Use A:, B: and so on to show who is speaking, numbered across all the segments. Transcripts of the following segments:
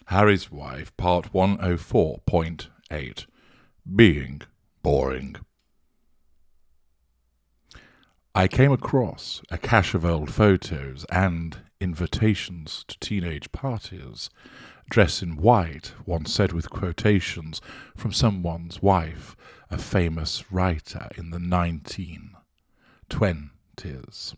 A: Harry's Wife, Part 104.8. Being Boring. I came across a cache of old photos and invitations to teenage parties, dressed in white, one said with quotations from someone's wife, a famous writer in the 1920s.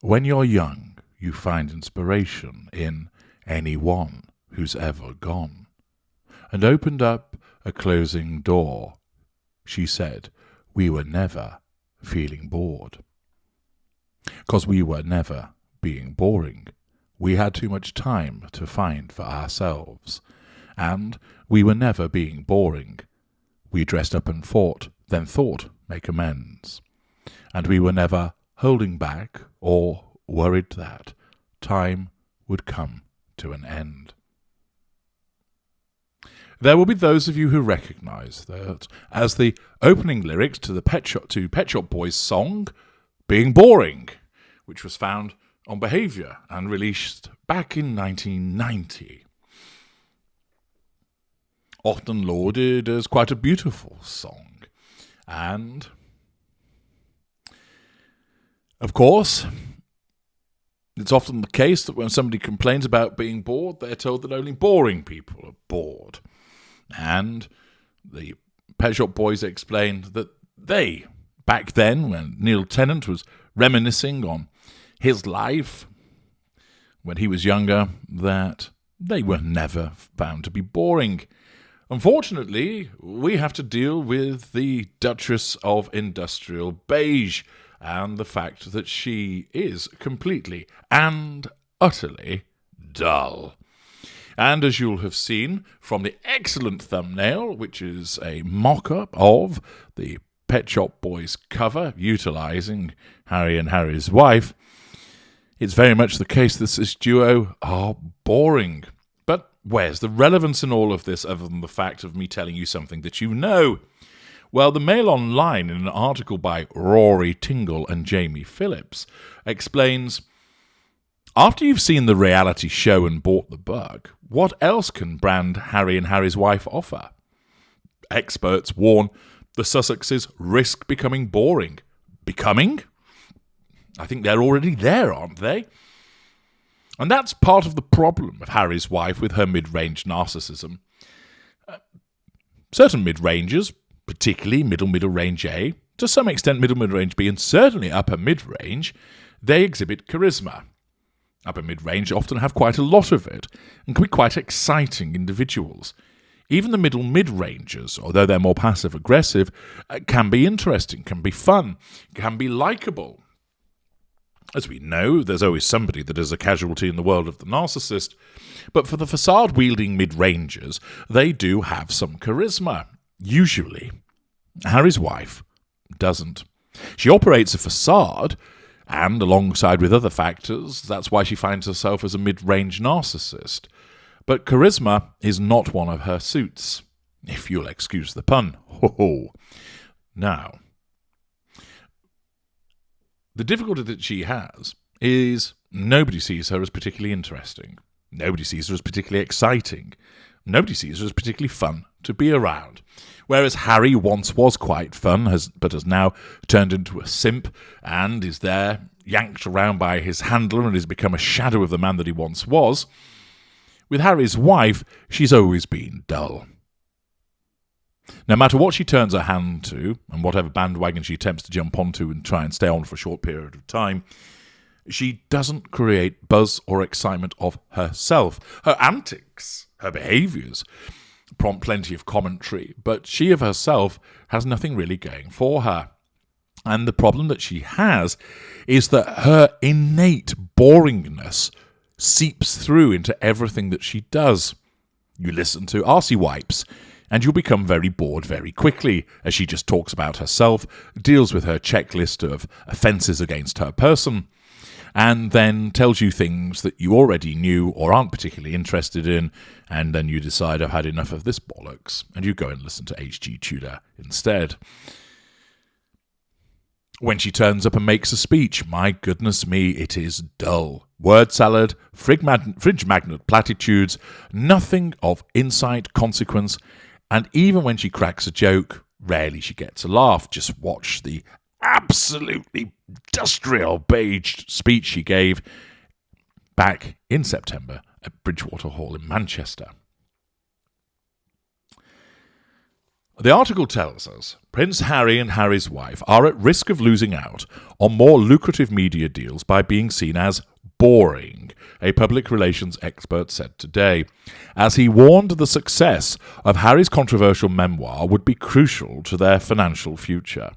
A: When you're young, you find inspiration in anyone who's ever gone, and opened up a closing door. She said, we were never feeling bored. 'Cause we were never being boring. We had too much time to find for ourselves, and we were never being boring. We dressed up and fought, then thought make amends, and we were never holding back or worried that time would come to an end. There will be those of you who recognise that as the opening lyrics to the Pet Shop Boys song, Being Boring, which was found on Behaviour and released back in 1990. Often lauded as quite a beautiful song. And, of course, it's often the case that when somebody complains about being bored, they're told that only boring people are bored. And the Pet Shop Boys explained that they, back then, when Neil Tennant was reminiscing on his life when he was younger, that they were never found to be boring. Unfortunately, we have to deal with the Duchess of Industrial Beige and the fact that she is completely and utterly dull. And as you'll have seen from the excellent thumbnail, which is a mock-up of the Pet Shop Boys cover, utilising Harry and Harry's wife, it's very much the case that this duo are boring. But where's the relevance in all of this other than the fact of me telling you something that you know? Well, the Mail Online, in an article by Rory Tingle and Jamie Phillips, explains, after you've seen the reality show and bought the book, what else can brand Harry and Harry's wife offer? Experts warn the Sussexes risk becoming boring. Becoming? I think they're already there, aren't they? And that's part of the problem of Harry's wife with her mid-range narcissism. Certain mid-rangers, particularly middle range A, to some extent middle mid-range B, and certainly upper mid-range, they exhibit charisma. Upper mid-range often have quite a lot of it, and can be quite exciting individuals. Even the middle mid-rangers, although they're more passive-aggressive, can be interesting, can be fun, can be likeable. As we know, there's always somebody that is a casualty in the world of the narcissist, but for the facade-wielding mid-rangers, they do have some charisma. Usually. Harry's wife doesn't. She operates a facade, and alongside with other factors, that's why she finds herself as a mid-range narcissist. But charisma is not one of her suits, if you'll excuse the pun. Ho-ho. Now, the difficulty that she has is nobody sees her as particularly interesting. Nobody sees her as particularly exciting. Nobody sees her as particularly fun to be around. Whereas Harry once was quite fun, but has now turned into a simp and is there, yanked around by his handler and has become a shadow of the man that he once was. With Harry's wife, she's always been dull. No matter what she turns her hand to, and whatever bandwagon she attempts to jump onto and try and stay on for a short period of time, she doesn't create buzz or excitement of herself. Her antics, her behaviours, prompt plenty of commentary, but she of herself has nothing really going for her. And the problem that she has is that her innate boringness seeps through into everything that she does. You listen to Arsey Wipes, and you'll become very bored very quickly, as she just talks about herself, deals with her checklist of offences against her person, and then tells you things that you already knew or aren't particularly interested in, and then you decide, I've had enough of this bollocks, and you go and listen to H.G. Tudor instead. When she turns up and makes a speech, my goodness me, it is dull. Word salad, fridge magnet platitudes, nothing of insight, consequence, and even when she cracks a joke, rarely she gets a laugh. Just watch the absolutely industrial beige speech she gave back in September at Bridgewater Hall in Manchester. The article tells us Prince Harry and Harry's wife are at risk of losing out on more lucrative media deals by being seen as boring, a public relations expert said today, as he warned the success of Harry's controversial memoir would be crucial to their financial future.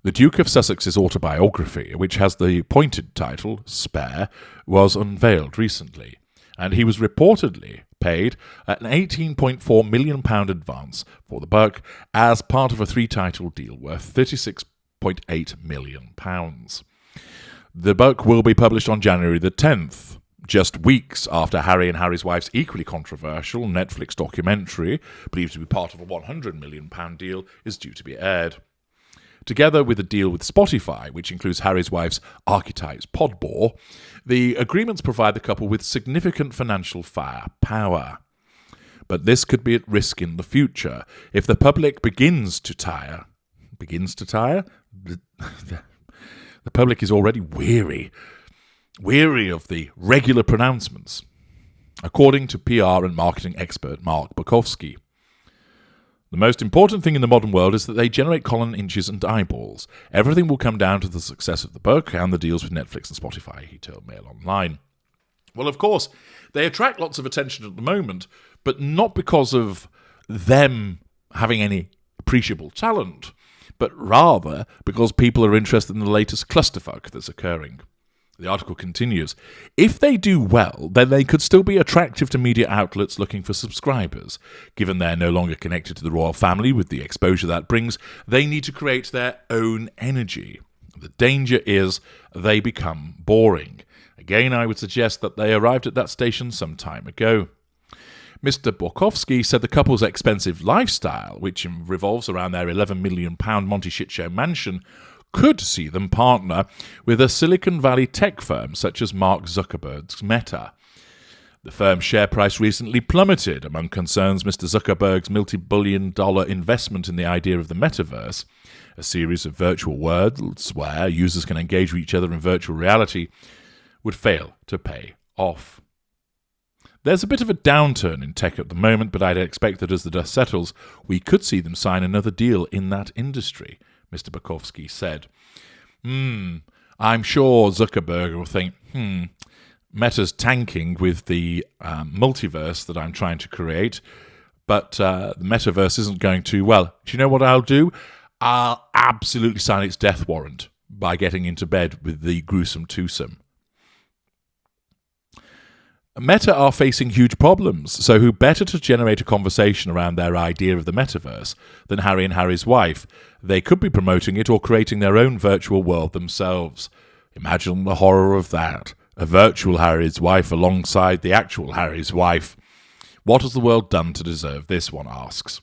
A: The Duke of Sussex's autobiography, which has the pointed title Spare, was unveiled recently, and he was reportedly paid an £18.4 million advance for the book as part of a 3-title deal worth £36.8 million. The book will be published on January the 10th, just weeks after Harry and Harry's wife's equally controversial Netflix documentary, believed to be part of a £100 million deal, is due to be aired. Together with a deal with Spotify, which includes Harry's wife's Archetypes Podbore, the agreements provide the couple with significant financial firepower. But this could be at risk in the future if the public begins to tire. The public is already weary of the regular pronouncements, according to PR and marketing expert Mark Bukowski. The most important thing in the modern world is that they generate column inches and eyeballs. Everything will come down to the success of the book and the deals with Netflix and Spotify, he told Mail Online. Well, of course, they attract lots of attention at the moment, but not because of them having any appreciable talent, but rather because people are interested in the latest clusterfuck that's occurring. The article continues, if they do well, then they could still be attractive to media outlets looking for subscribers. Given they're no longer connected to the royal family with the exposure that brings, they need to create their own energy. The danger is they become boring. Again, I would suggest that they arrived at that station some time ago. Mr. Borkowski said the couple's expensive lifestyle, which revolves around their £11 million Monty Shitshow mansion, could see them partner with a Silicon Valley tech firm such as Mark Zuckerberg's Meta. The firm's share price recently plummeted among concerns Mr. Zuckerberg's multi-billion-dollar investment in the idea of the metaverse, a series of virtual worlds where users can engage with each other in virtual reality, would fail to pay off. There's a bit of a downturn in tech at the moment, but I'd expect that as the dust settles, we could see them sign another deal in that industry, Mr. Bukowski said. I'm sure Zuckerberg will think, Meta's tanking with the multiverse that I'm trying to create, but the metaverse isn't going too well. Do you know what I'll do? I'll absolutely sign its death warrant by getting into bed with the gruesome twosome. Meta are facing huge problems, so who better to generate a conversation around their idea of the metaverse than Harry and Harry's wife? They could be promoting it or creating their own virtual world themselves. Imagine the horror of that. A virtual Harry's wife alongside the actual Harry's wife. What has the world done to deserve this, one asks.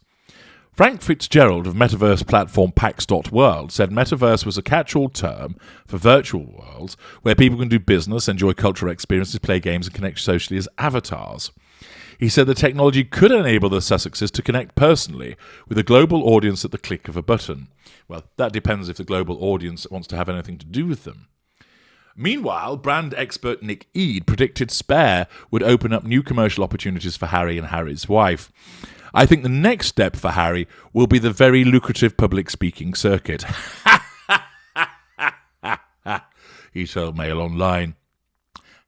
A: Frank Fitzgerald of metaverse platform Pax.World said metaverse was a catch-all term for virtual worlds where people can do business, enjoy cultural experiences, play games and connect socially as avatars. He said the technology could enable the Sussexes to connect personally with a global audience at the click of a button. Well, that depends if the global audience wants to have anything to do with them. Meanwhile, brand expert Nick Eade predicted Spare would open up new commercial opportunities for Harry and Harry's wife. I think the next step for Harry will be the very lucrative public speaking circuit. He told Mail Online.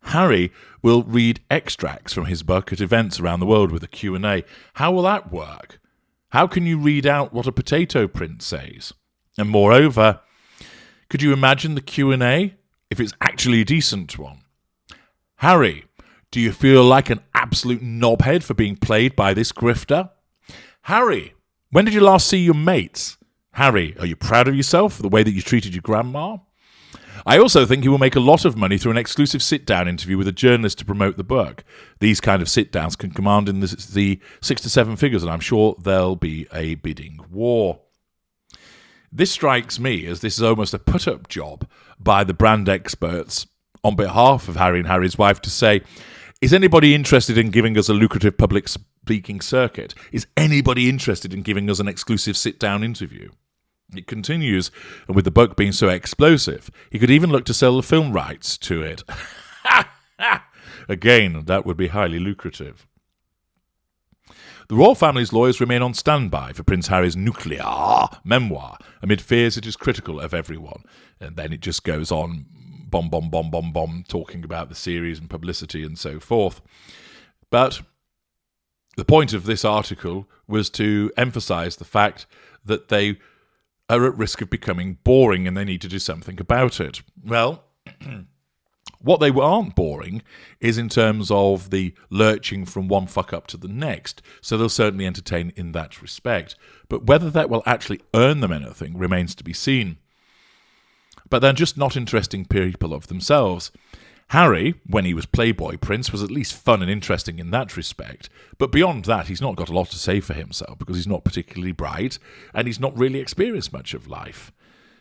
A: Harry will read extracts from his book at events around the world with a Q&A. How will that work? How can you read out what a potato print says? And moreover, could you imagine the Q&A if it's actually a decent one? Harry, do you feel like an absolute knobhead for being played by this grifter? Harry, when did you last see your mates? Harry, are you proud of yourself for the way that you treated your grandma? I also think he will make a lot of money through an exclusive sit-down interview with a journalist to promote the book. These kind of sit-downs can command in the 6 to 7 figures, and I'm sure there'll be a bidding war. This strikes me as this is almost a put-up job by the brand experts on behalf of Harry and Harry's wife to say, is anybody interested in giving us a lucrative public speaking circuit? Is anybody interested in giving us an exclusive sit-down interview? It continues, and with the book being so explosive, he could even look to sell the film rights to it. Again, that would be highly lucrative. The royal family's lawyers remain on standby for Prince Harry's nuclear memoir, amid fears it is critical of everyone. And then it just goes on, bomb, talking about the series and publicity and so forth. But the point of this article was to emphasise the fact that they are at risk of becoming boring and they need to do something about it. Well, what they aren't boring is in terms of the lurching from one fuck up to the next, so they'll certainly entertain in that respect. But whether that will actually earn them anything remains to be seen. But they're just not interesting people of themselves. Harry, when he was Playboy Prince, was at least fun and interesting in that respect. But beyond that, he's not got a lot to say for himself because he's not particularly bright and he's not really experienced much of life.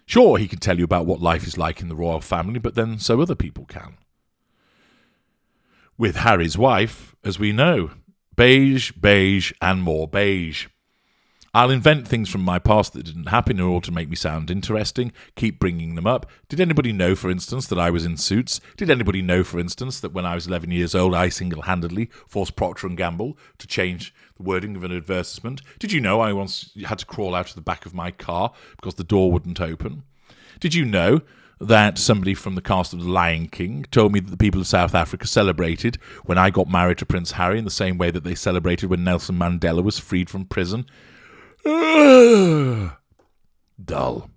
A: Sure, he can tell you about what life is like in the royal family, but then so other people can. With Harry's wife, as we know, beige, and more beige. I'll invent things from my past that didn't happen in order to make me sound interesting, keep bringing them up. Did anybody know, for instance, that I was in Suits? Did anybody know, for instance, that when I was 11 years old, I single-handedly forced Procter & Gamble to change the wording of an advertisement? Did you know I once had to crawl out of the back of my car because the door wouldn't open? Did you know that somebody from the cast of The Lion King told me that the people of South Africa celebrated when I got married to Prince Harry in the same way that they celebrated when Nelson Mandela was freed from prison? Dull.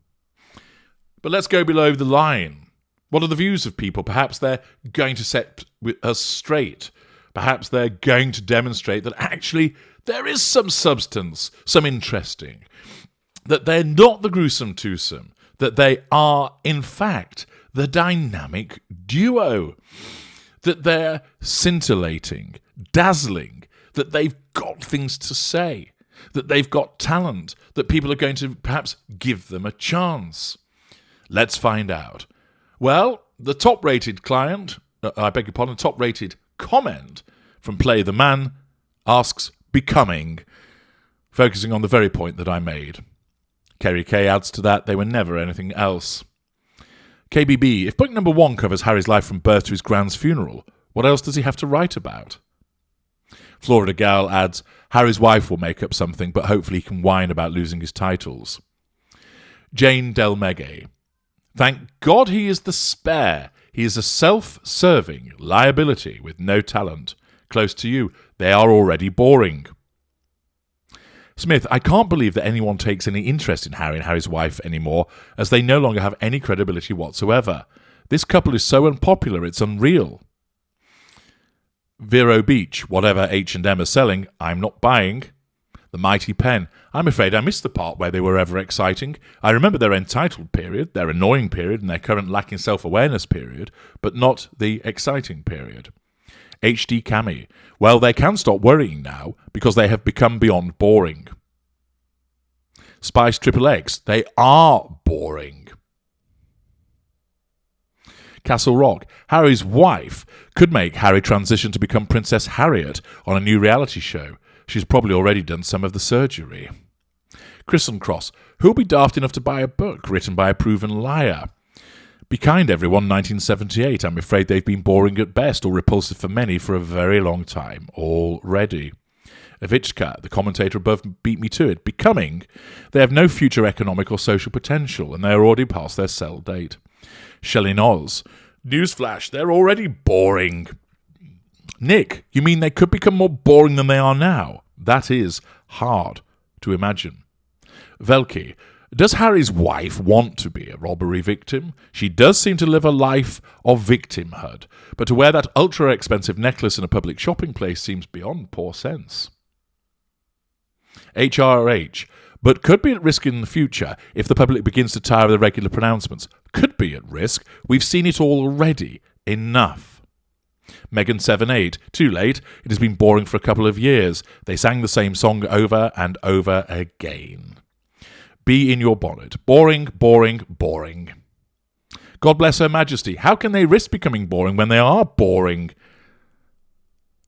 A: But let's go below the line. What are the views of people? Perhaps they're going to set us straight. Perhaps they're going to demonstrate that actually there is some substance, some interesting, that they're not the gruesome twosome, that they are, in fact, the dynamic duo, that they're scintillating, dazzling, that they've got things to say, that they've got talent, that people are going to perhaps give them a chance. Let's find out. Well, the top-rated top-rated comment from Play the Man asks, becoming, focusing on the very point that I made. Kerry Kay adds to that, they were never anything else. KBB, if book number 1 covers Harry's life from birth to his grand's funeral, what else does he have to write about? Florida Gal adds, Harry's wife will make up something, but hopefully he can whine about losing his titles. Jane Del Meghe, thank God he is the spare. He is a self-serving liability with no talent. Close to you, they are already boring. Smith, I can't believe that anyone takes any interest in Harry and Harry's wife anymore, as they no longer have any credibility whatsoever. This couple is so unpopular, it's unreal. Vero Beach, whatever H&M are selling, I'm not buying. The Mighty Pen, I'm afraid I missed the part where they were ever exciting. I remember their entitled period, their annoying period, and their current lacking self-awareness period, but not the exciting period. HD Cami, well, they can stop worrying now because they have become beyond boring. Spice Triple X, they are boring. Castle Rock, Harry's wife could make Harry transition to become Princess Harriet on a new reality show. She's probably already done some of the surgery. Christen Cross, who'll be daft enough to buy a book written by a proven liar? Be Kind Everyone 1978, I'm afraid they've been boring at best or repulsive for many for a very long time already. Avichka, the commentator above, beat me to it. Becoming, they have no future economic or social potential and they are already past their sell date. Shelley Knowles, newsflash, they're already boring. Nick, you mean they could become more boring than they are now? That is hard to imagine. Velki, does Harry's wife want to be a robbery victim? She does seem to live a life of victimhood, but to wear that ultra-expensive necklace in a public shopping place seems beyond poor sense. HRH, but could be at risk in the future if the public begins to tire of the regular pronouncements. Could be at risk. We've seen it all already. Enough. Meghan 7-8, too late. It has been boring for a couple of years. They sang the same song over and over again. Bee in your bonnet. Boring, boring, boring. God bless Her Majesty. How can they risk becoming boring when they are boring?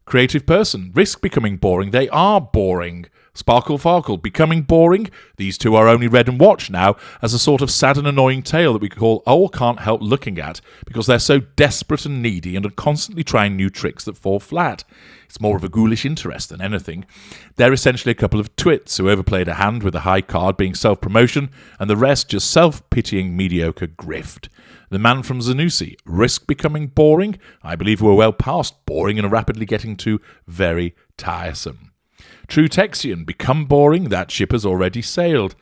A: Creative person. Risk becoming boring. They are boring. Sparkle Farkle. Becoming boring. These two are only read and watched now as a sort of sad and annoying tale that we all can't help looking at because they're so desperate and needy and are constantly trying new tricks that fall flat. It's more of a ghoulish interest than anything. They're essentially a couple of twits who overplayed a hand with a high card being self-promotion and the rest just self-pitying mediocre grift. The man from Zanussi. Risk becoming boring? I believe we're well past boring and are rapidly getting to very tiresome. True Texian. Become boring? That ship has already sailed.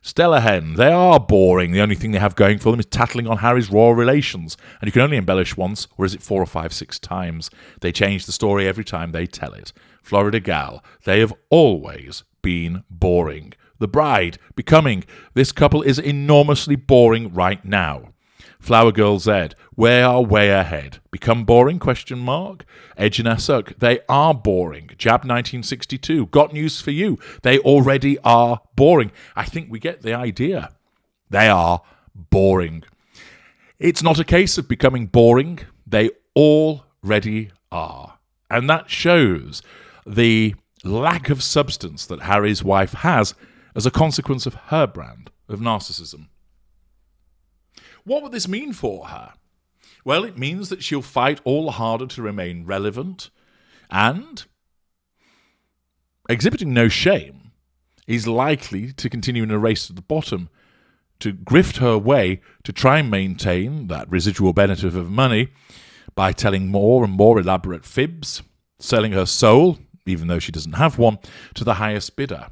A: Stella Hen. They are boring. The only thing they have going for them is tattling on Harry's royal relations. And you can only embellish once, or is it 4 or 5, 6 times? They change the story every time they tell it. Florida Gal. They have always been boring. The Bride. Becoming. This couple is enormously boring right now. Flower Girl Z. We are way ahead. Become boring? ? Ejina Suk. They are boring. Jab 1962. Got news for you. They already are boring. I think we get the idea. They are boring. It's not a case of becoming boring. They already are. And that shows the lack of substance that Harry's wife has as a consequence of her brand of narcissism. What would this mean for her? Well, it means that she'll fight all the harder to remain relevant and, exhibiting no shame, is likely to continue in a race to the bottom, to grift her way to try and maintain that residual benefit of money by telling more and more elaborate fibs, selling her soul, even though she doesn't have one, to the highest bidder.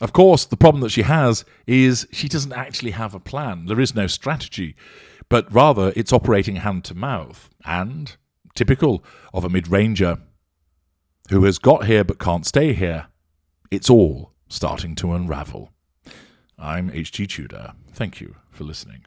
A: Of course, the problem that she has is she doesn't actually have a plan. There is no strategy, but rather it's operating hand to mouth. And, typical of a mid-ranger who has got here but can't stay here, it's all starting to unravel. I'm H.G. Tudor. Thank you for listening.